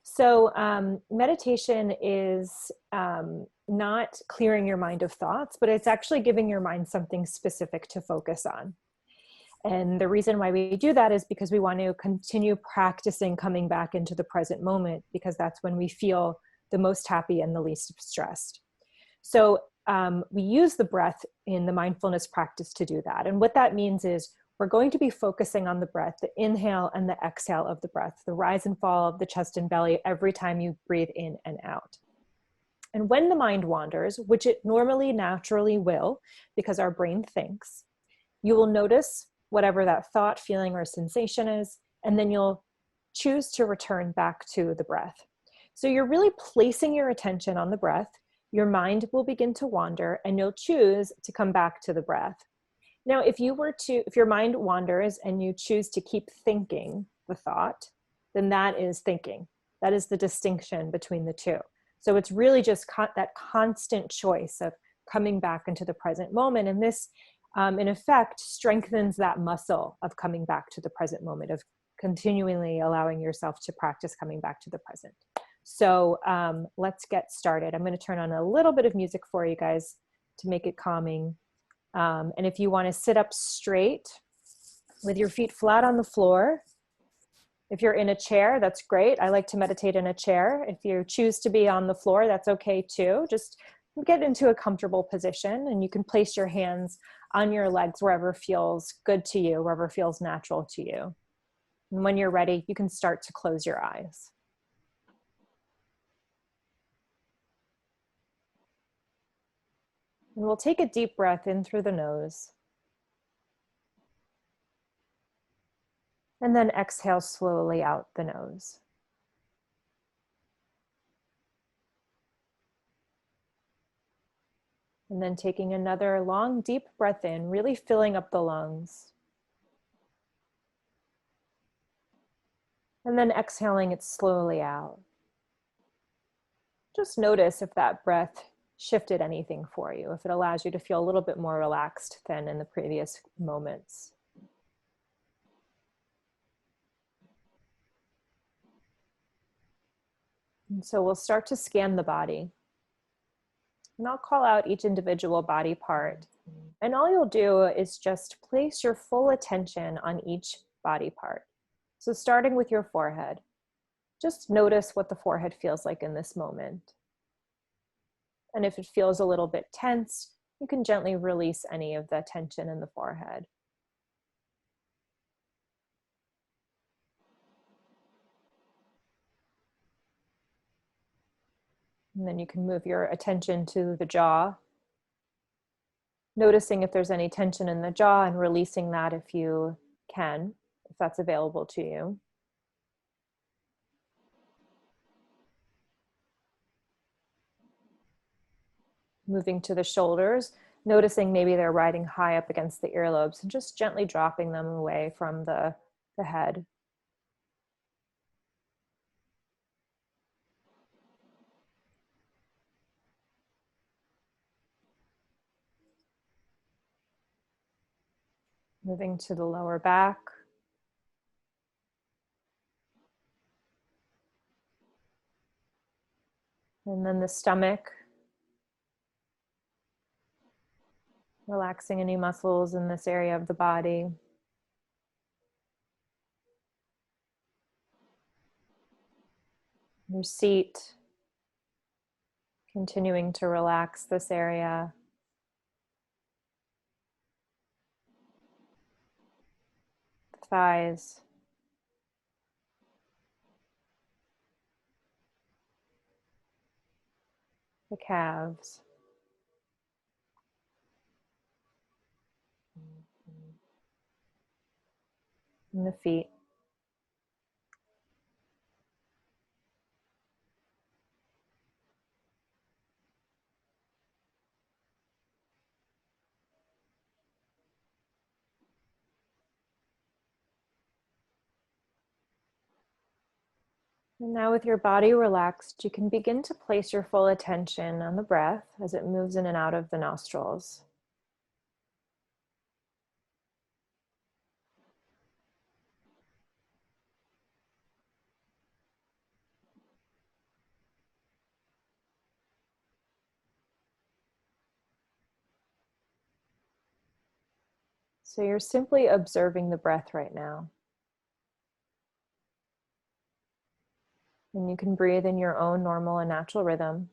So meditation is not clearing your mind of thoughts, but it's actually giving your mind something specific to focus on. And the reason why we do that is because we want to continue practicing coming back into the present moment, because that's when we feel the most happy and the least stressed. So we use the breath in the mindfulness practice to do that. And what that means is we're going to be focusing on the breath, the inhale and the exhale of the breath, the rise and fall of the chest and belly every time you breathe in and out. And when the mind wanders, which it normally naturally will, because our brain thinks, you will notice whatever that thought, feeling, or sensation is, and then you'll choose to return back to the breath. So you're really placing your attention on the breath. Your mind will begin to wander, and you'll choose to come back to the breath. Now, if your mind wanders and you choose to keep thinking the thought, then that is thinking. That is the distinction between the two. So it's really just that constant choice of coming back into the present moment. And this, in effect, strengthens that muscle of coming back to the present moment, of continually allowing yourself to practice coming back to the present. So let's get started. I'm going to turn on a little bit of music for you guys to make it calming. And if you want to sit up straight with your feet flat on the floor, if you're in a chair, that's great. I like to meditate in a chair. If you choose to be on the floor, that's okay too. Just get into a comfortable position, and you can place your hands on your legs wherever feels good to you, wherever feels natural to you. And when you're ready, you can start to close your eyes. And we'll take a deep breath in through the nose. And then exhale slowly out the nose. And then taking another long, deep breath in, really filling up the lungs. And then exhaling it slowly out. Just notice if that breath shifted anything for you, if it allows you to feel a little bit more relaxed than in the previous moments. And so we'll start to scan the body. And I'll call out each individual body part. And all you'll do is just place your full attention on each body part. So starting with your forehead, just notice what the forehead feels like in this moment. And if it feels a little bit tense, you can gently release any of the tension in the forehead. And then you can move your attention to the jaw, noticing if there's any tension in the jaw and releasing that if you can, if that's available to you. Moving to the shoulders, noticing maybe they're riding high up against the earlobes, and just gently dropping them away from the head. Moving to the lower back. And then the stomach. Relaxing any muscles in this area of the body. Your seat. Continuing to relax this area. The thighs. The calves. And the feet. And now with your body relaxed, you can begin to place your full attention on the breath as it moves in and out of the nostrils. So you're simply observing the breath right now. And you can breathe in your own normal and natural rhythm.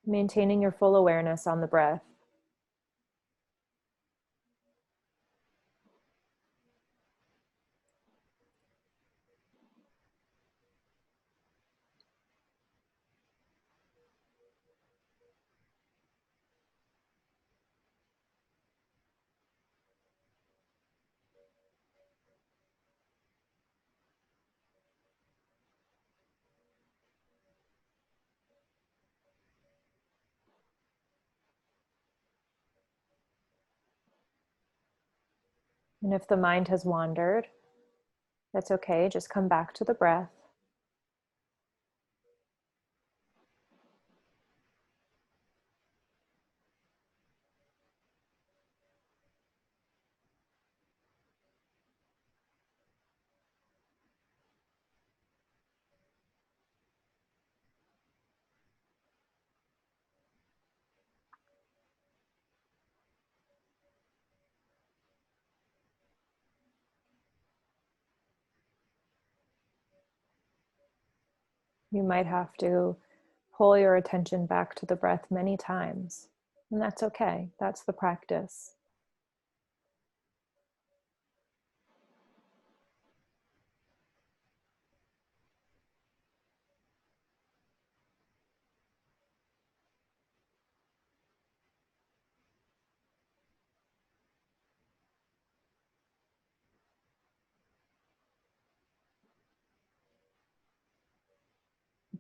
Maintaining your full awareness on the breath. And if the mind has wandered, that's okay. Just come back to the breath. You might have to pull your attention back to the breath many times, and that's okay. That's the practice.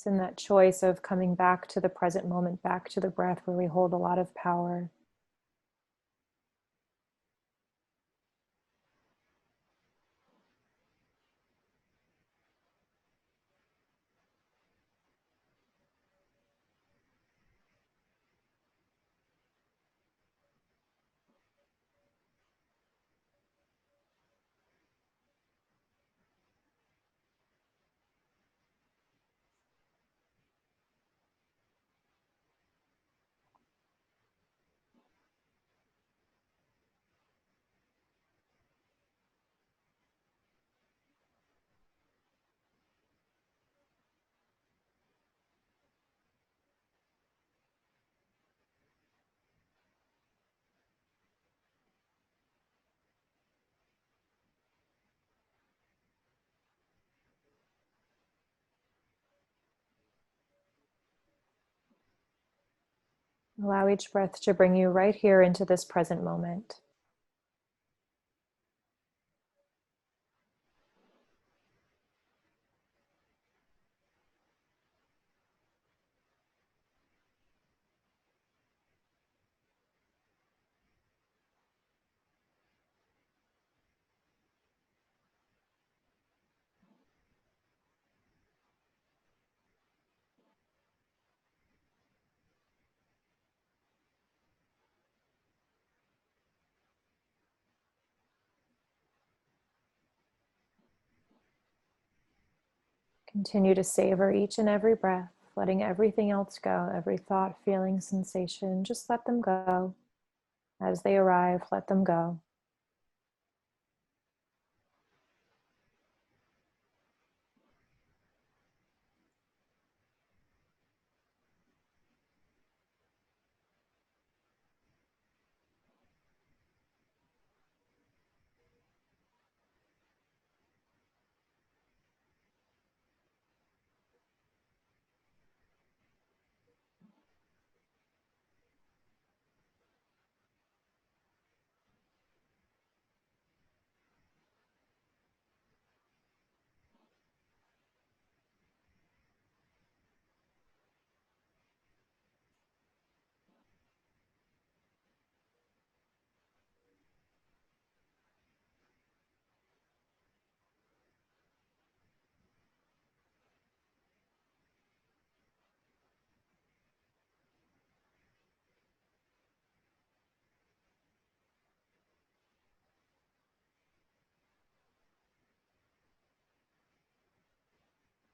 It's in that choice of coming back to the present moment, back to the breath, where we hold a lot of power. Allow each breath to bring you right here into this present moment. Continue to savor each and every breath, letting everything else go, every thought, feeling, sensation, just let them go. As they arrive, let them go.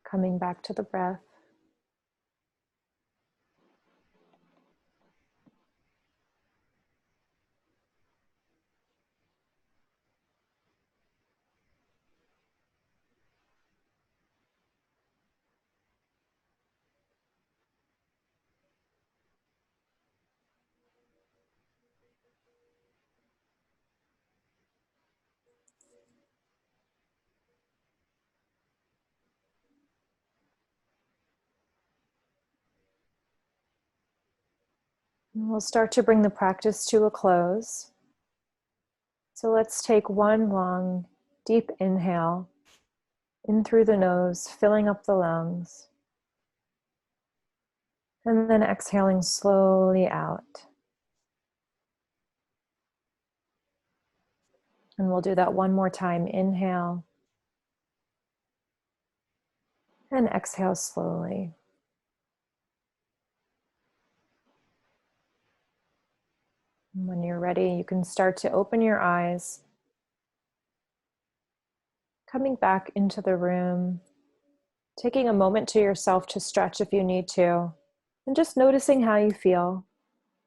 Coming back to the breath. And we'll start to bring the practice to a close. So let's take one long, deep inhale in through the nose, filling up the lungs. And then exhaling slowly out. And we'll do that one more time. Inhale. And exhale slowly. And when you're ready, you can start to open your eyes. Coming back into the room. Taking a moment to yourself to stretch if you need to. And just noticing how you feel.